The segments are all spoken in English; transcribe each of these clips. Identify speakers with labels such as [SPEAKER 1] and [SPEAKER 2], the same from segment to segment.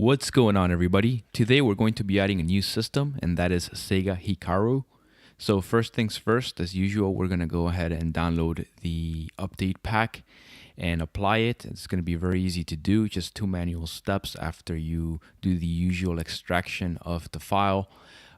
[SPEAKER 1] What's going on, everybody? Today we're going to be adding a new system, and that is Sega Hikaru. So first things first, as usual, we're going to go ahead and download the update pack and apply it. It's going to be very easy to do, just 2 manual steps after you do the usual extraction of the file.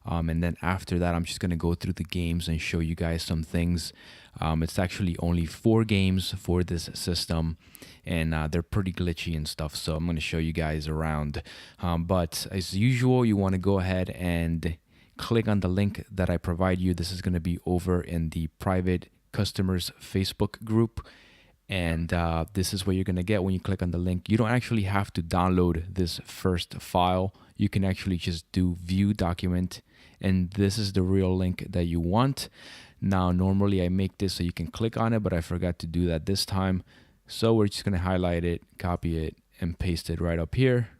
[SPEAKER 1] And then after that, I'm just going to go through the games and show you guys some things. It's actually only 4 games for this system, and they're pretty glitchy and stuff, so I'm going to show you guys around. But as usual, you want to go ahead and click on the link that I provide you. This is going to be over in the private customers Facebook group, and this is what you're going to get when you click on the link. You don't actually have to download this first file. You can actually just do view document, and this is the real link that you want. Now, normally I make this so you can click on it, but I forgot to do that this time. So we're just going to highlight it, copy it, and paste it right up here.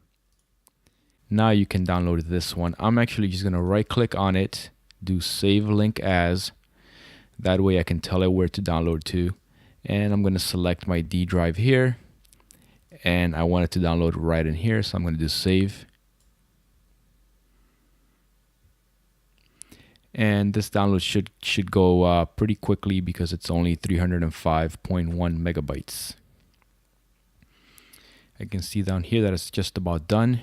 [SPEAKER 1] Now you can download this one. I'm actually just going to right click on it, do save link as. That way I can tell it where to download to. And I'm going to select my D drive here. And I want it to download right in here, so I'm going to do save. And this download should go pretty quickly because it's only 305.1 megabytes. I can see down here that it's just about done.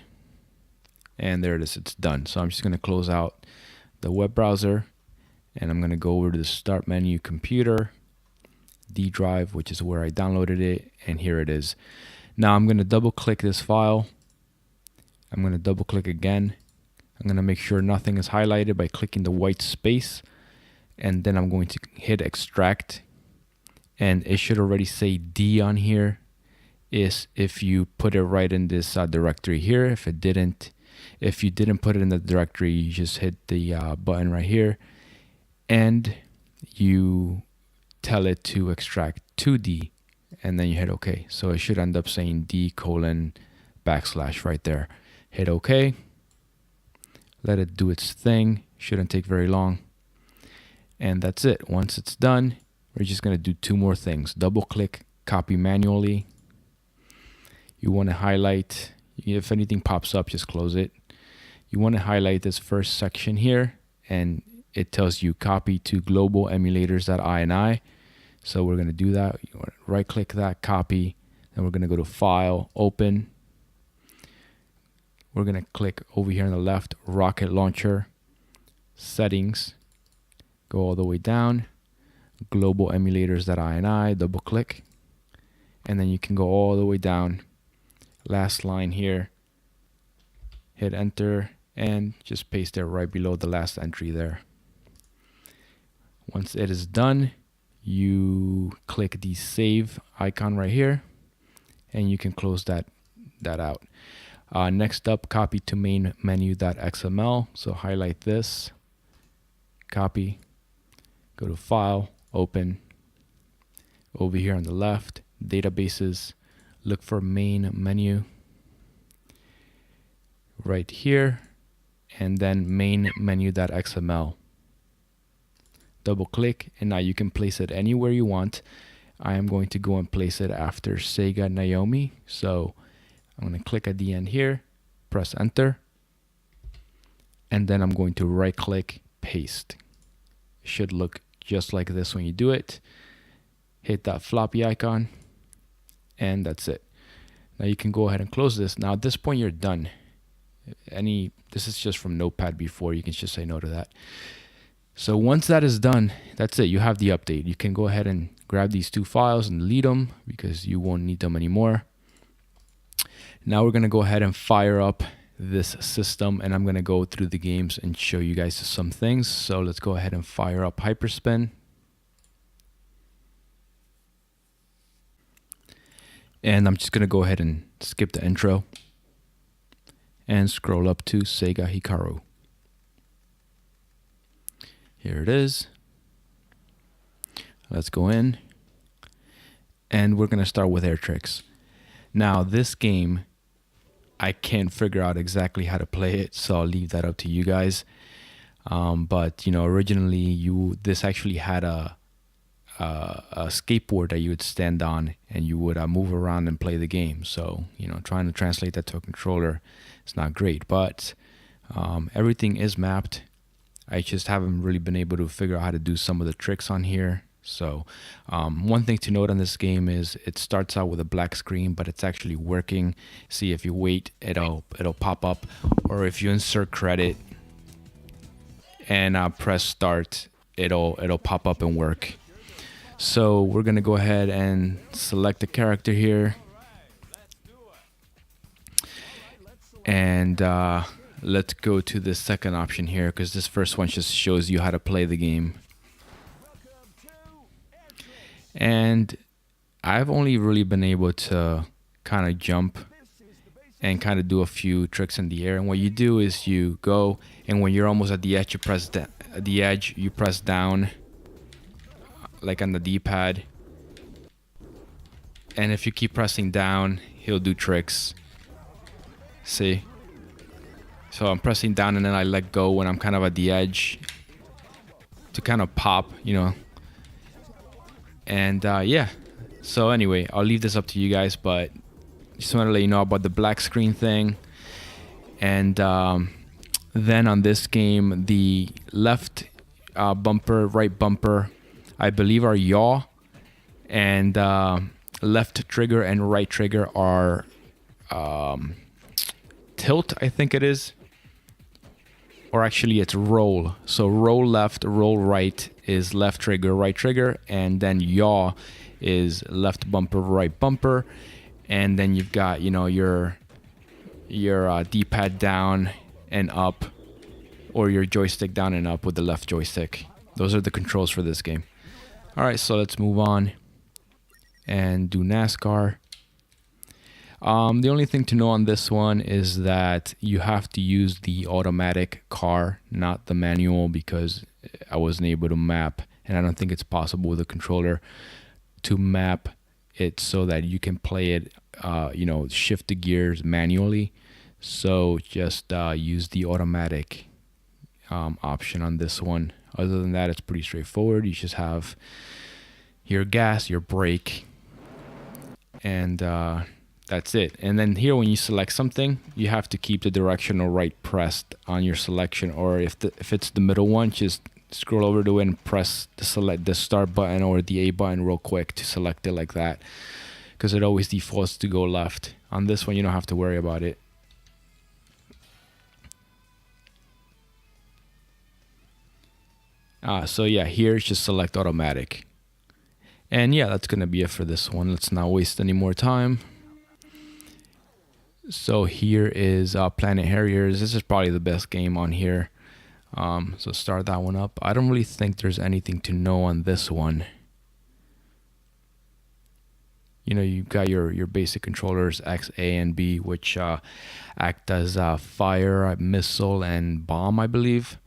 [SPEAKER 1] And there it is, it's done. So I'm just going to close out the web browser, and I'm going to go over to the start menu, computer, D drive, which is where I downloaded it, and here it is. Now I'm going to double click this file. I'm going to double click again. I'm going to make sure nothing is highlighted by clicking the white space, and then I'm going to hit extract, and it should already say D on here is if you put it right in this directory here. If you didn't put it in the directory, you just hit the button right here and you tell it to extract to D, and then you hit OK. So it should end up saying D:/ right there. Hit OK. Let it do its thing. Shouldn't take very long. And that's it. Once it's done, we're just going to do 2 more things. Double click, copy manually. You want to highlight. If anything pops up, just close it. You want to highlight this first section here, and it tells you copy to global emulators.ini. So we're going to do that. You want to right click that, copy. Then we're going to go to File, Open. We're going to click over here on the left, Rocket Launcher, Settings, go all the way down, global emulators.ini, double click, and then you can go all the way down, last line here, hit enter, and just paste it right below the last entry there. Once it is done, you click the save icon right here, and you can close that out. Next up, copy to main menu.xml. So highlight this, copy, go to File, Open. Over here on the left, Databases, look for main menu right here, and then main menu.xml. Double click, and now you can place it anywhere you want. I am going to go and place it after Sega Naomi. So I'm going to click at the end here, press enter, and then I'm going to right click, paste. It should look just like this when you do it. Hit that floppy icon, and that's it. Now you can go ahead and close this. Now at this point you're done. This is just from Notepad before, you can just say no to that. So once that is done, that's it. You have the update. You can go ahead and grab these 2 files and delete them because you won't need them anymore. Now we're going to go ahead and fire up this system, and I'm going to go through the games and show you guys some things. So let's go ahead and fire up Hyperspin. And I'm just going to go ahead and skip the intro and scroll up to Sega Hikaru. Here it is. Let's go in, and we're going to start with Air Trix. Now this game, I can't figure out exactly how to play it, so I'll leave that up to you guys. But you know, originally this actually had a skateboard that you would stand on, and you would move around and play the game. So, trying to translate that to a controller is not great, but everything is mapped. I just haven't really been able to figure out how to do some of the tricks on here. So one thing to note on this game is it starts out with a black screen, but it's actually working. See, if you wait, it'll pop up, or if you insert credit and press start, it'll pop up and work. So we're gonna go ahead and select the character here, and let's go to the second option here, because this first one just shows you how to play the game. And I've only really been able to kind of jump and kind of do a few tricks in the air. And what you do is you go, and when you're almost at the edge, you press you press down, like on the D-pad. And if you keep pressing down, he'll do tricks. See? So I'm pressing down, and then I let go when I'm kind of at the edge to kind of pop, And yeah, so anyway, I'll leave this up to you guys, but just want to let you know about the black screen thing. And then on this game, the left bumper, right bumper, I believe are yaw, and left trigger and right trigger are tilt, I think it is. Or actually it's roll. So roll left, roll right is left trigger, right trigger, and then yaw is left bumper, right bumper. And then you've got, your D-pad down and up, or your joystick down and up with the left joystick. Those are the controls for this game. All right, so let's move on and do NASCAR. The only thing to know on this one is that you have to use the automatic car, not the manual, because I wasn't able to map, and I don't think it's possible with a controller to map it so that you can play it, shift the gears manually. So just use the automatic option on this one. Other than that, it's pretty straightforward. You just have your gas, your brake, and that's it. And then here, when you select something, you have to keep the directional right pressed on your selection, or if it's the middle one, just scroll over to it and press the start button or the A button real quick to select it like that, because it always defaults to go left. On this one, you don't have to worry about it. So yeah, here just select automatic. And yeah, that's gonna be it for this one. Let's not waste any more time. So here is Planet Harriers. This is probably the best game on here. So start that one up. I don't really think there's anything to know on this one. You've got your basic controllers, X, A, and B, which act as fire, missile, and bomb, I believe.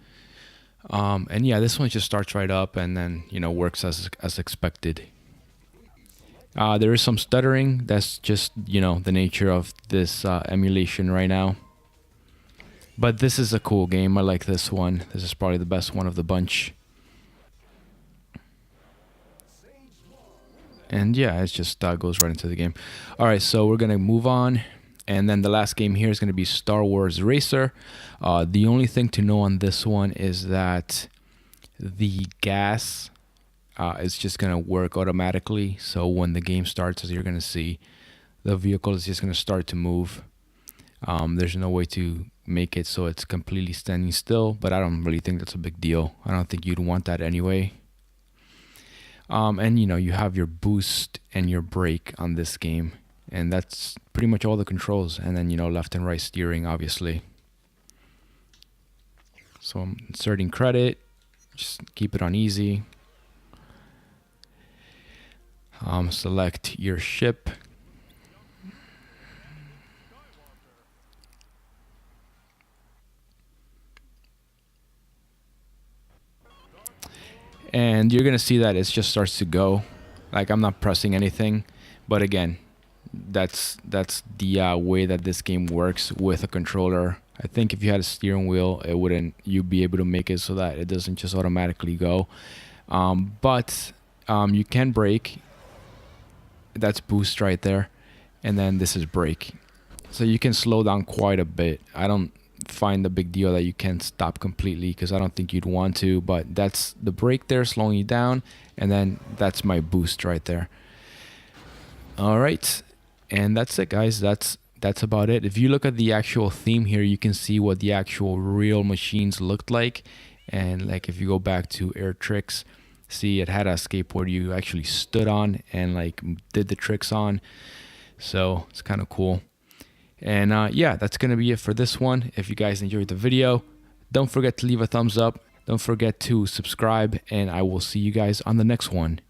[SPEAKER 1] And yeah, this one just starts right up and then, works as expected. There is some stuttering. That's just, the nature of this emulation right now. But this is a cool game. I like this one. This is probably the best one of the bunch. And yeah, it just goes right into the game. All right, so we're going to move on. And then the last game here is going to be Star Wars Racer. The only thing to know on this one is that the gas is just going to work automatically. So when the game starts, as you're going to see, the vehicle is just going to start to move. There's no way to make it so it's completely standing still, but I don't really think that's a big deal. I don't think you'd want that anyway. And you have your boost and your brake on this game, and that's pretty much all the controls. And then left and right steering, obviously. So I'm inserting credit. Just keep it on easy. Select your ship. And you're going to see that it just starts to go. Like, I'm not pressing anything. But again, that's the way that this game works with a controller. I think if you had a steering wheel, you'd be able to make it so that it doesn't just automatically go. But you can brake. that's boost right there, and then this is brake. So you can slow down quite a bit. I don't find the big deal that you can't stop completely, because I don't think you'd want to, but that's the brake there slowing you down, and then that's my boost right there. All right, and that's it, guys. That's about it. If you look at the actual theme here, you can see what the actual real machines looked like. And like if you go back to Air Trix, see it had a skateboard you actually stood on and like did the tricks on. So it's kind of cool. And yeah, that's gonna be it for this one. If you guys enjoyed the video, don't forget to leave a thumbs up. Don't forget to subscribe, and I will see you guys on the next one.